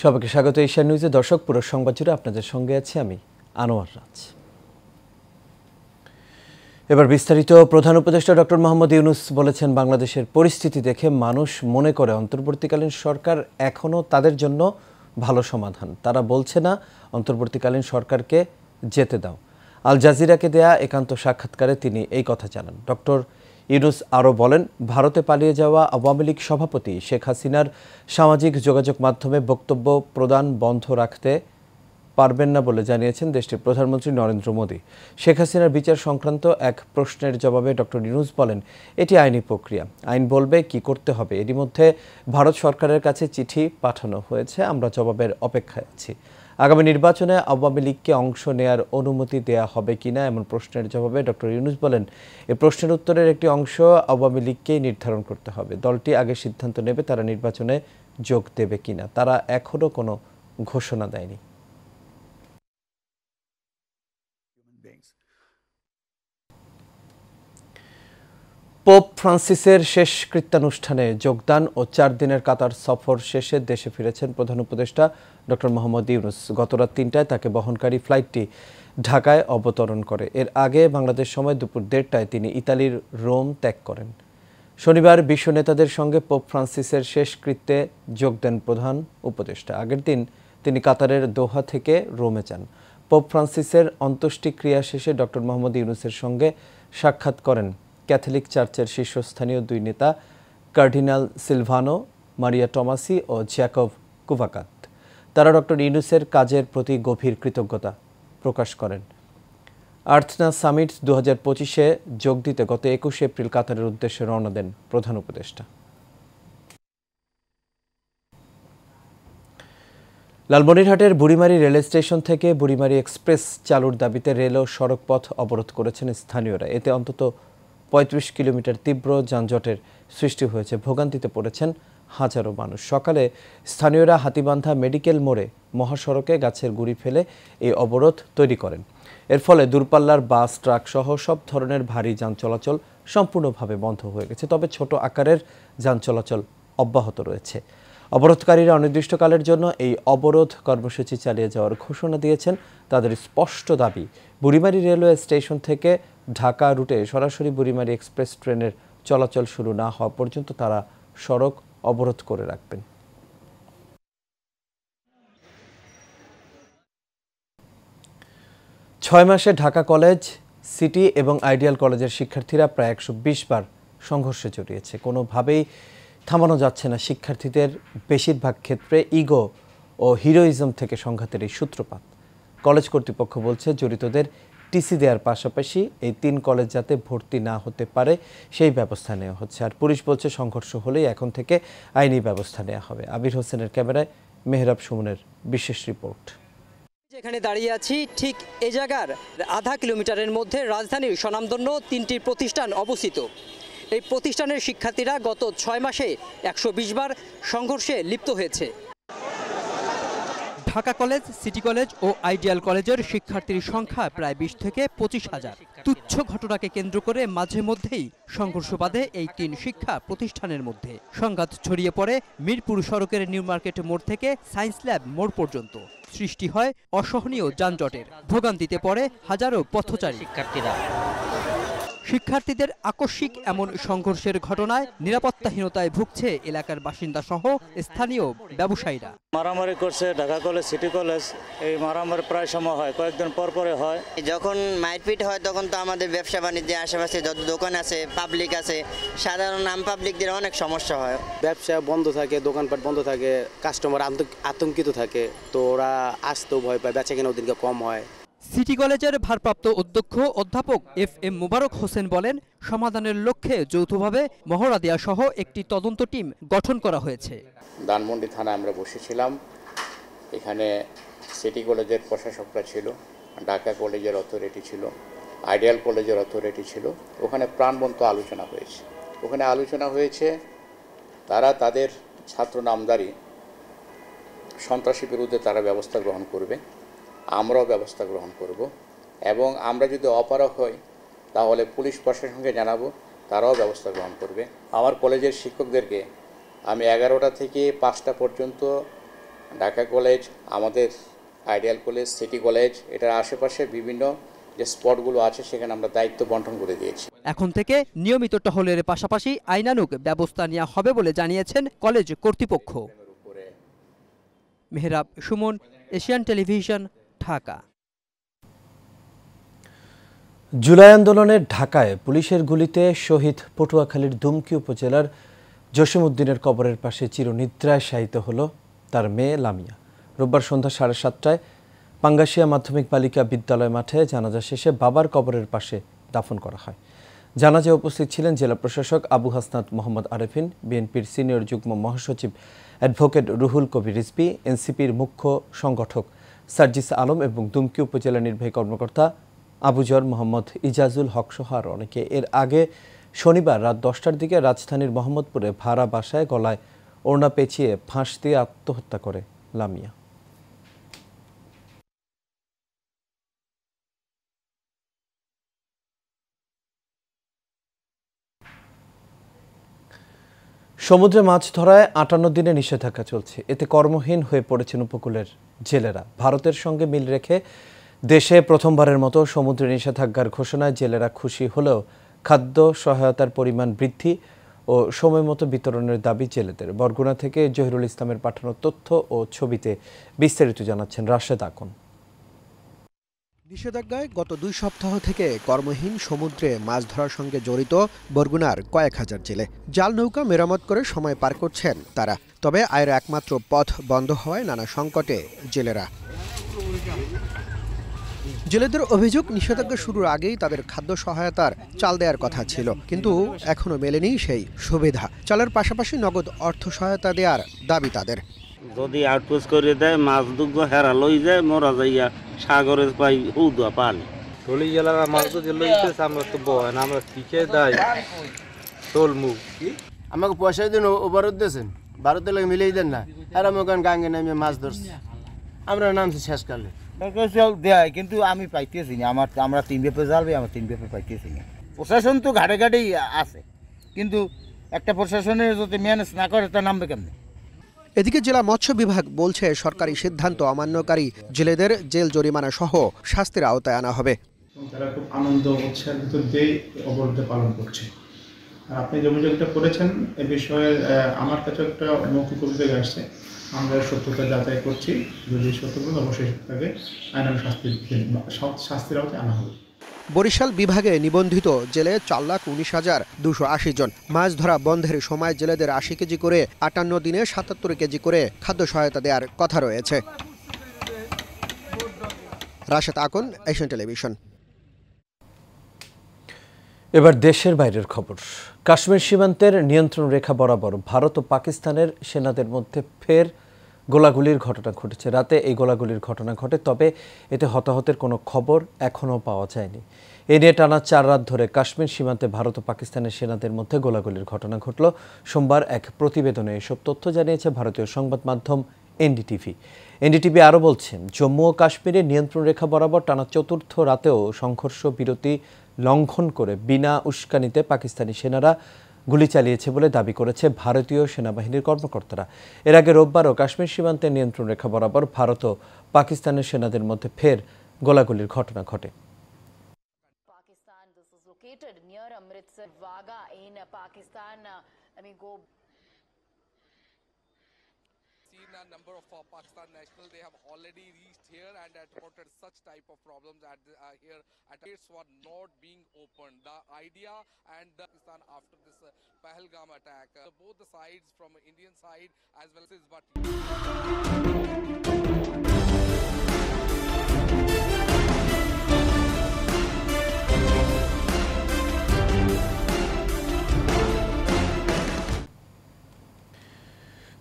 সবাইকে স্বাগত এশিয়া নিউজে। দর্শক, পুরো সংবাদ জুড়ে আপনাদের সঙ্গে আছি আমি আনোয়ার রাজ। এবার বিস্তারিত। প্রধান উপদেষ্টা ডক্টর মোহাম্মদ ইউনূস বলেছেন, বাংলাদেশের পরিস্থিতি দেখে মানুষ মনে করে অন্তর্বর্তীকালীন সরকার এখনও তাদের জন্য ভালো সমাধান। তারা বলছে না অন্তর্বর্তীকালীন সরকারকে যেতে দাও। আল জাজিরাকে দেয়া একান্ত সাক্ষাৎকারে তিনি এই কথা জানান। ডক্টর ইউনূস আরও বলেন, ভারতে পালিয়ে যাওয়া আওয়ামী লীগ সভাপতি শেখ হাসিনার সামাজিক যোগাযোগ মাধ্যমে বক্তব্য প্রদান বন্ধ রাখতে পারবেন না বলে জানিয়েছেন দেশটির প্রধানমন্ত্রী নরেন্দ্র মোদী। শেখ হাসিনার বিচার সংক্রান্ত এক প্রশ্নের জবাবে ডক্টর ইউনূস বলেন, এটি আইনি প্রক্রিয়া, আইন বলবে কি করতে হবে। এরই মধ্যে ভারত সরকারের কাছে চিঠি পাঠানো হয়েছে, আমরা জবাবের অপেক্ষায় আছি। আগামী নির্বাচনে আওয়ামী লীগকে অংশ নেয়ার অনুমতি দেয়া হবে কিনা এমন প্রশ্নের জবাবে ডক্টর ইউনূস বলেন, এই প্রশ্নের উত্তরের একটি অংশ আওয়ামী লীগকেই নির্ধারণ করতে হবে। দলটি আগে সিদ্ধান্ত নেবে তারা নির্বাচনে যোগ দেবে কিনা। তারা এখনও কোনো ঘোষণা দেয়নি। পোপ ফ্রান্সিসের শেষ কৃত্যানুষ্ঠানে যোগদান ও 4 দিনের কাতার সফর শেষে দেশে ফিরেছেন প্রধান উপদেষ্টা ডক্টর মোহাম্মদ ইউনূস। গতরাত 3টায় তাকে বহনকারী ফ্লাইটটি ঢাকায় অবতরণ করে। এর আগে বাংলাদেশ সময় দুপুর 1:30টায় তিনি ইতালির রোম ত্যাগ করেন। শনিবার বিশ্ব নেতাদের সঙ্গে পোপ ফ্রান্সিসের শেষকৃত্যে যোগ দেন প্রধান উপদেষ্টা। আগের দিন তিনি কাতারের দোহা থেকে রোমে যান। পোপ ফ্রান্সিসের অন্ত্যেষ্টিক্রিয়া শেষে ডক্টর মোহাম্মদ ইউনূসের সঙ্গে সাক্ষাৎ করেন ক্যাথলিক চার্চের শীর্ষস্থানীয় 2 নেতা কার্ডিনাল সিলভানো মারিয়া টমাসি ও জ্যাকব কুভাকাত। তারা ডক্টর ইউনূসের কাজের প্রতি গভীর কৃতজ্ঞতা প্রকাশ করেন। আর্থনা সামিট 2025-এ যোগ দিতে গত 21 এপ্রিল কাতারের উদ্দেশ্যে রওনা দেন প্রধান উপদেষ্টা। লালমনিরহাটের বুড়িমারি রেল স্টেশন থেকে বুড়িমারি এক্সপ্রেস চালুর দাবিতে রেল ও সড়কপথ অবরোধ করেছেন স্থানীয়রা। এতে অন্তত 35 কিলোমিটার তীব্র যানজটের সৃষ্টি হয়েছে। ভোগান্তিতে পড়েছেন হাজারো মানুষ। সকালে স্থানীয়রা হাতিবান্ধা মেডিকেল মোড়ে মহাসড়কে গাছের গুঁড়ি ফেলে এই অবরোধ তৈরি করেন। এর ফলে দূরপাল্লার বাস, ট্রাক সহ সব ধরনের ভারী যান চলাচল সম্পূর্ণভাবে বন্ধ হয়ে গেছে। তবে ছোট আকারের যান চলাচল অব্যাহত রয়েছে। অবরোধকারীরা অনির্দিষ্টকালের জন্য এই অবরোধ কর্মসূচি চালিয়ে যাওয়ার ঘোষণা দিয়েছেন। তাদের স্পষ্ট দাবি, বুড়িমারি রেলওয়ে স্টেশন থেকে ঢাকা রুটে সরাসরি বুড়িমারি এক্সপ্রেস ট্রেনের চলাচল শুরু না হওয়া পর্যন্ত তারা সড়ক অবরোধ করে রাখবেন। ছয় মাসে ঢাকা কলেজ, সিটি এবং আইডিয়াল কলেজের শিক্ষার্থীরা প্রায় 120 বার সংঘর্ষে জড়িয়েছে। কোনোভাবেই থামানো যাচ্ছে না শিক্ষার্থীদের। বেশিরভাগ ক্ষেত্রে ইগো ও হিরোইজম থেকে সংঘাতের এই সূত্রপাত। কলেজ কর্তৃপক্ষ বলছে, জড়িতদের টিসি দেওয়ার পাশাপাশি এই 3 কলেজ যাতে ভর্তি না হতে পারে সেই ব্যবস্থা নেওয়া হচ্ছে। আর পুলিশ বলছে, সংঘর্ষ হলেই এখন থেকে আইনি ব্যবস্থা নেওয়া হবে। আবির হোসেনের ক্যামেরায় মেহরাব সুমনের বিশেষ রিপোর্ট। যেখানে দাঁড়িয়ে আছি ঠিক এই জায়গার আধা কিলোমিটারের মধ্যে রাজধানীর স্বনামধন্য 3টি প্রতিষ্ঠান অবস্থিত। এই প্রতিষ্ঠানের শিক্ষার্থীরা গত 6 মাসে 120 বার সংঘর্ষে লিপ্ত হয়েছে। ঢাকা কলেজ, সিটি কলেজ ও আইডিয়াল কলেজের শিক্ষার্থীর সংখ্যা প্রায় 20 থেকে 25,000। তুচ্ছ ঘটনাকে কেন্দ্র করে মাঝে মধ্যেই সংঘর্ষ বাধে এই 3 শিক্ষা প্রতিষ্ঠানের মধ্যে। সংঘাত ছড়িয়ে পড়ে মিরপুর সড়কের নিউ মার্কেট মোড় থেকে সায়েন্স ল্যাব মোড় পর্যন্ত। সৃষ্টি হয় অসহনীয় যানজটের। ভোগান্তিতে পড়ে হাজারো পথচারী শিক্ষার্থীদের। আকস্মিক এমন সংঘর্ষের ঘটনায় নিরাপত্তাহীনতায় ভুগছে এলাকার বাসিন্দা সহ স্থানীয় ব্যবসায়ীরা। মারামারি করছে ঢাকা কলেজ, সিটি কলেজ। এই মারামারি প্রায় সময় হয়, কয়েকদিন পর পরে হয়। যখন মারপিট হয় তখন তো আমাদের ব্যবসা বাণিজ্যে আশেপাশে যত দোকান আছে, পাবলিক আছে, সাধারণ নাম পাবলিকদের অনেক সমস্যা হয়। ব্যবসা বন্ধ থাকে, দোকানপাট বন্ধ থাকে, কাস্টমার আতঙ্কিত থাকে, তো ওরা আসতেও ভয় পায়, বেচা কেনা ওদিনকে কম হয়। সিটি কলেজের ভারপ্রাপ্ত অধ্যক্ষ অধ্যাপক FM মোবারক হোসেন বলেন, সমাধানের লক্ষ্যে যৌথভাবে মহড়া দেয়া সহ একটি তদন্ত টিম গঠন করা হয়েছে। ধানমন্ডি থানায় আমরা বসেছিলাম। এখানে সিটি কলেজের প্রশাসকরা ছিল, ঢাকা কলেজের অথরিটি ছিল, আইডিয়াল কলেজের অথরিটি ছিল। ওখানে প্রাণবন্ত আলোচনা হয়েছে। তারা তাদের ছাত্র নামদারি সন্ত্রাসী বিরুদ্ধে তারা ব্যবস্থা গ্রহণ করবে, আমরাও ব্যবস্থা গ্রহণ করব, এবং আমরা যদি অপারগ হই তাহলে পুলিশ প্রশাসনকে জানাবো, তারাও ব্যবস্থা গ্রহণ করবে। আমার কলেজের শিক্ষকদেরকে আমি 11টা থেকে 5টা পর্যন্ত ঢাকা কলেজ, আমাদের আইডিয়াল কলেজ, সিটি কলেজ, এটার আশেপাশে বিভিন্ন যে স্পটগুলো আছে সেখানে আমরা দায়িত্ব বন্টন করে দিয়েছি। এখন থেকে নিয়মিত টহলের পাশাপাশি আইনানুগ ব্যবস্থা নেওয়া হবে বলে জানিয়েছেন কলেজ কর্তৃপক্ষ। Mehrab Sumon, Asian television, Dhaka. July আন্দোলনের ঢাকায় পুলিশের গুলিতে শহীদ পটুয়াখালীর দুমকি উপজেলার জসিমউদ্দিনের কবরের পাশে চিরনিদ্রায় শায়িত হল তার মেয়ে লামিয়া। রোববার সন্ধ্যা 7:30টায় পাঙ্গাশিয়া মাধ্যমিক বালিকা বিদ্যালয় মাঠে জানাজা শেষে বাবার কবরের পাশে দাফন করা হয়। জানাজায় উপস্থিত ছিলেন জেলা প্রশাসক আবু হাসনাত মোহাম্মদ আরেফিন, বিএনপির সিনিয়র যুগ্ম মহাসচিব অ্যাডভোকেট রুহুল কবির রিজভী, এনসিপির মুখ্য সংগঠক সার্জিস আলম এবং দুমকি উপজেলা নির্বাহী কর্মকর্তা আবুজর মোহাম্মদ ইজাজুল হক সহ আরও অনেকে। এর আগে শনিবার রাত 10টার দিকে রাজধানীর মোহাম্মদপুরে ভাড়া বাসায় গলায় ওড়না পেঁচিয়ে ফাঁস দিয়ে আত্মহত্যা করে লামিয়া। সমুদ্রে মাছ ধরায় 58 দিনে নিষেধাজ্ঞা চলছে। এতে কর্মহীন হয়ে পড়েছেন উপকূলের জেলেরা। ভারতের সঙ্গে মিল রেখে দেশে প্রথমবারের মতো সমুদ্রে নিষেধাজ্ঞার ঘোষণায় জেলেরা খুশি হলেও খাদ্য সহায়তার পরিমাণ বৃদ্ধি ও সময়মতো বিতরণের দাবি জেলেদের। বরগুনা থেকে জহিরুল ইসলামের পাঠানো তথ্য ও ছবিতে বিস্তারিত জানাচ্ছেন রাশেদ আকন। নিষেধাজ্ঞায় গত 2 সপ্তাহ থেকে কর্মহীন সমুদ্রে মাছ ধরার সঙ্গে জড়িত বরগুনার কয়েক হাজার জেলে। জাল নৌকা মেরামত করে সময় পার করছেন তারা। তবে আয়ের একমাত্র পথ বন্ধ হওয়ায় নানা সংকটে জেলেরা। জেলেদের অভিযোগ, নিষেধাজ্ঞা শুরুর আগেই তাদের খাদ্য সহায়তার চাল দেওয়ার কথা ছিল, কিন্তু এখনো মেলেনি সেই সুবিধা। চালের পাশাপাশি নগদ অর্থ সহায়তা দেওয়ার দাবি তাদের। যদি আউটপোস্ট করে দেয়, মাছ দুগ্গ হেরা লই যায়, মরা যাইয়া সাগরে পাই উদা পানি টলি জেলার মাছ যদি লইতে আমরা তো বয় না, আমরা শিখে দেয় তোলমু। আমাকে পয়সা দিন ওভারত দিয়েছেন, ভারতের লোক মিলিয়ে দেন না, আর আমাকে গাঙ্গে নামে মাছ ধরছি, আমরা নামছি শেষকালে দেয়, কিন্তু আমি পাইতেছি না। আমরা 3 বেপে জ্বালবে, আমার 3 বেপে পাইতেছি না। প্রশাসন তো ঘাটে ঘাটেই আছে, কিন্তু একটা প্রশাসনের যদি ম্যানেজ না করে তা নামবে কেমনে? এদিকে জেলা মৎস্য বিভাগ বলছে, সরকারি সিদ্ধান্ত অমান্যকারী জেলেদের জেল জরিমানা সহ শাস্তির আওতায় আনা হবে। তারা খুব আনন্দ উৎসাহের ভিতর দিয়ে অবরোধ পালন করছে। আপনি যে অভিযোগটা করেছেন এ বিষয়ে আমার কাছে একটা মৌখিক অভিযোগ আসছে, আমরা সত্যতা যাচাই করছি। যদি সত্য বলে অবশ্যই তাকে আইনানুগ শাস্তির আওতায় আনা হবে। বরিশাল বিভাগে নিবন্ধিত জেলে 4,19,280 জন। মাছ ধরা বন্ধের সময় জেলেদের 80 কেজি করে, 58 দিনে 77 কেজি করে খাদ্য সহায়তা দেওয়ার কথা রয়েছে। Rashed Akon, Asian television. এবার দেশের বাইরের খবর। কাশ্মীর সীমান্তের নিয়ন্ত্রণ রেখা বরাবর ভারত ও পাকিস্তানের সেনাদের মধ্যে ফের গোলাগুলির ঘটনা ঘটেছে। রাতে এই গোলাগুলির ঘটনা ঘটে, তবে এতে হতাহতের কোনো খবর এখনও পাওয়া যায়নি। এ নিয়ে টানা 4 রাত ধরে কাশ্মীর সীমান্তে ভারত ও পাকিস্তানের সেনাদের মধ্যে গোলাগুলির ঘটনা ঘটল। সোমবার এক প্রতিবেদনে এসব তথ্য জানিয়েছে ভারতীয় সংবাদ মাধ্যম এনডিটিভি আরও বলছেন, জম্মু ও কাশ্মীরের নিয়ন্ত্রণ রেখা বরাবর টানা 4র্থ রাতেও সংঘর্ষ বিরতি লঙ্ঘন করে বিনা উস্কানিতে পাকিস্তানি সেনারা গুলি চালিয়েছে বলে দাবি করেছে ভারতীয় সেনাবাহিনীর কর্মকর্তারা। এর আগে রোববারও কাশ্মীর সীমান্তের নিয়ন্ত্রণ রেখা বরাবর ভারত ও পাকিস্তানের সেনাদের মধ্যে ফের গোলাগুলির ঘটনা ঘটে। Number of Pakistan nationals, they have already reached here and reported such type of problems at here at gates were not being opened. The idea and Pakistan after this Pahalgam attack, both the sides from Indian side as well as but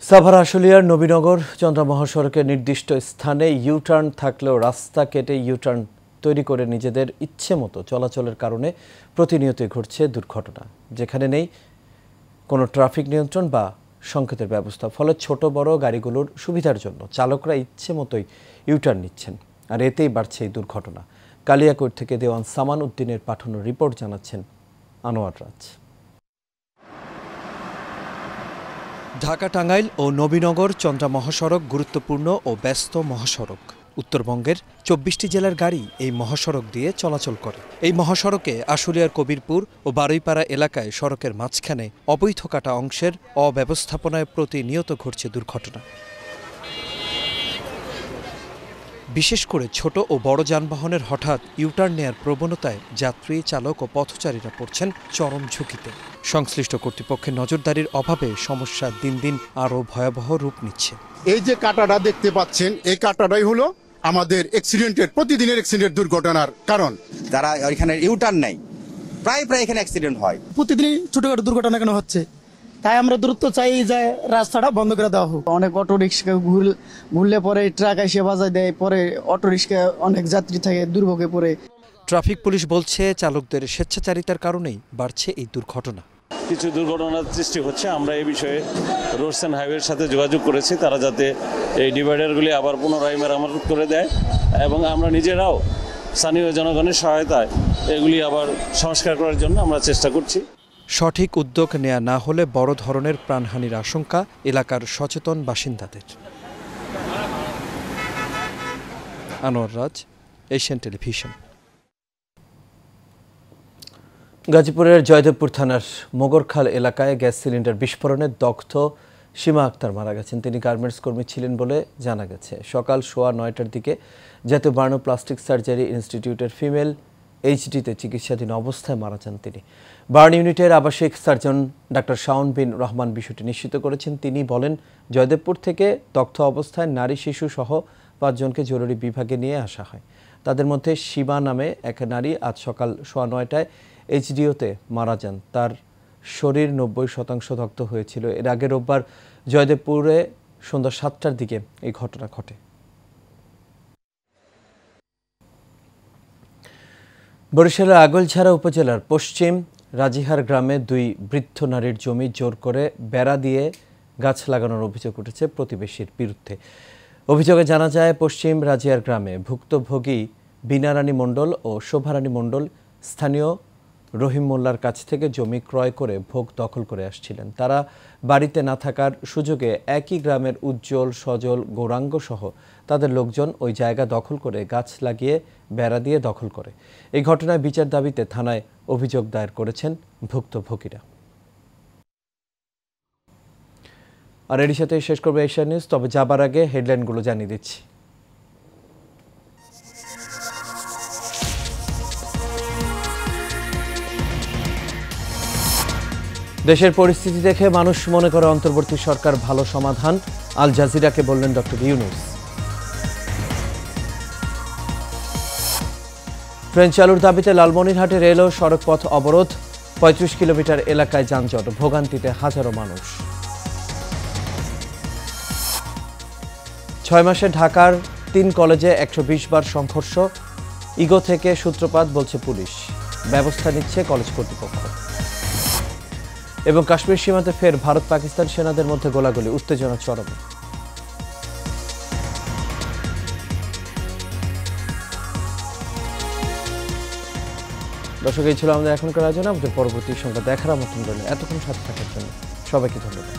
Savar আশুলিয়ার নবীনগর চন্দ্রা মহাসড়কের নির্দিষ্ট স্থানে U turn থাকলেও রাস্তা কেটে U turn তৈরি করে নিজেদের ইচ্ছে মতো চলাচলের কারণে প্রতিনিয়তই ঘটছে দুর্ঘটনা, যেখানে নেই কোনো ট্রাফিক নিয়ন্ত্রণ বা সংকেতের ব্যবস্থা। ফলে ছোট বড় গাড়িগুলোর সুবিধার জন্য চালকরা ইচ্ছে মতোই ইউটার্ন নিচ্ছেন, আর এতেই বাড়ছে এই দুর্ঘটনা। কালিয়াকৈর থেকে দেওয়ান সামান উদ্দিনের পাঠানো রিপোর্ট জানাচ্ছেন আনোয়ার রাজ। ঢাকা টাঙ্গাইল ও নবীনগর চন্দ্রা মহাসড়ক গুরুত্বপূর্ণ ও ব্যস্ত মহাসড়ক। উত্তরবঙ্গের ২৪টি জেলার গাড়ি এই মহাসড়ক দিয়ে চলাচল করে। এই মহাসড়কে আশুলিয়ার কবিরপুর ও বারুইপাড়া এলাকায় সড়কের মাঝখানে অবৈধ কাটা অংশের অব্যবস্থাপনায় প্রতিনিয়ত ঘটছে দুর্ঘটনা। বিশেষ করে ছোট ও বড় যানবাহনের হঠাৎ ইউটার্ন নেয়ার প্রবণতায় যাত্রী, চালক ও পথচারীরা পড়ছেন চরম ঝুঁকিতে। সংশ্লিষ্ট কর্তৃপক্ষের নজরদারির অভাবে সমস্যা দিন দিন আরও ভয়াবহ রূপ নিচ্ছে। এই যে কাটাটা দেখতে পাচ্ছেন, এই কাটাটাই হলো আমাদের প্রতিদিনের অ্যাক্সিডেন্ট দুর্ঘটনার কারণ। যারা এখানে ইউটার্ন নেই, প্রায় এখানে অ্যাক্সিডেন্ট হয়। প্রতিদিনই ছোটখাটো দুর্ঘটনা কেন হচ্ছে, তাই আমরা দ্রুত চাই যে রাস্তাটা বন্ধ করে দেওয়া হোক। অনেক অটো রিক্সা ঘুরলে পরে ট্রাক এসে বাজায় দেয়, পরে অটো রিক্সা অনেক যাত্রী থাকে দুর্ভোগে পড়ে। ট্রাফিক পুলিশ বলছে চালকদের স্বেচ্ছাচারিতার কারণেই বাড়ছে এই দুর্ঘটনা। কিছু দুর্ঘটনার সৃষ্টি হচ্ছে। আমরা এই বিষয়ে রোডস অ্যান্ড হাইওয়ের সাথে যোগাযোগ করেছি, তারা যাতে এই ডিভাইডারগুলি আবার পুনরায় মেরামত করে দেয় এবং আমরা নিজেরাও স্থানীয় জনগণের সহায়তায় এগুলি আবার সংস্কার করার জন্য আমরা চেষ্টা করছি। সঠিক উদ্যোগ নেওয়া না হলে বড় ধরনের প্রাণহানির আশঙ্কা এলাকার সচেতন বাসিন্দাদের। আনোয়ার রাজ, এশিয়ান টেলিভিশন। গাজীপুরের জয়দেবপুর থানার মোগরখাল এলাকায় গ্যাস সিলিন্ডার বিস্ফোরণে দগ্ধ সীমা আক্তার মারা গেছেন। তিনি গার্মেন্টস কর্মী ছিলেন বলে জানা গেছে। সকাল 9:15টার দিকে জাতীয় বার্ন প্লাস্টিক সার্জারি ইনস্টিটিউটের ফিমেল এইচডিতে চিকিৎসাধীন অবস্থায় মারা যান তিনি। বার্ন ইউনিটের আবাসিক সার্জন ডাক্তার শাওন বিন রহমান বিষয়টি নিশ্চিত করেছেন। তিনি বলেন, জয়দেবপুর থেকে দগ্ধ অবস্থায় নারী, শিশু সহ 5 জনকে জরুরি বিভাগে নিয়ে আসা হয়। তাদের মধ্যে সীমা নামে এক নারী আজ সকাল 9:15টায় এইচডিওতে মারা যান। তার শরীর 90% দগ্ধ হয়েছিল। এর আগে রোববার জয়দেবপুরে সন্ধ্যা 7টার দিকে এই ঘটনা ঘটে। বরিশালের আগৈলঝাড়া উপজেলার পশ্চিম রাজিহার গ্রামে 2 বৃদ্ধ নারীর জমি জোর করে বেড়া দিয়ে গাছ লাগানোর অভিযোগ উঠেছে প্রতিবেশীর বিরুদ্ধে। অভিযোগে জানা যায়, পশ্চিম রাজিহার গ্রামে ভুক্তভোগী বীণারানী মণ্ডল ও শোভারানী মণ্ডল স্থানীয় রহিম মোল্লার কাছ থেকে জমি ক্রয় করে ভোগ দখল করে আসছিলেন। তারা বাড়িতে না থাকার সুযোগে একই গ্রামের উজ্জ্বল, সজল, গৌরাঙ্গ সহ তাদের লোকজন ওই জায়গা দখল করে গাছ লাগিয়ে বেড়া দিয়ে দখল করে। এই ঘটনায় বিচার দাবিতে থানায় অভিযোগ দায়ের করেছেন ভুক্তভোগীরা। আর এর সাথে শেষ করবে এশিয়া নিউজ। তবে যাবার আগে হেডলাইনগুলো জানিয়ে দিচ্ছি। দেশের পরিস্থিতি দেখে মানুষ মনে করে অন্তর্বর্তী সরকার ভালো সমাধান, আল জাজিরাকে বললেন ডক্টর ইউনূস। ট্রেন চালুর দাবিতে লালমনিরহাটে রেল ও সড়কপথ অবরোধ, 35 কিলোমিটার এলাকায় যানজট, ভোগান্তিতে হাজারো মানুষ। 6 মাসে ঢাকার 3 কলেজে 120 বার সংঘর্ষ, ইগো থেকে সূত্রপাত বলছে পুলিশ, ব্যবস্থা নিচ্ছে কলেজ কর্তৃপক্ষ। এবং কাশ্মীর সীমান্তে ফের ভারত পাকিস্তান সেনাদের মধ্যে গোলাগুলি, উত্তেজনা চরমে। দর্শক, এই ছিল আমাদের এখনকার আয়োজন। আমাদের পরবর্তী সংবাদ দেখার আমন্ত্রণ রইল। এতক্ষণ সাথে থাকার জন্য সবাইকে ধন্যবাদ।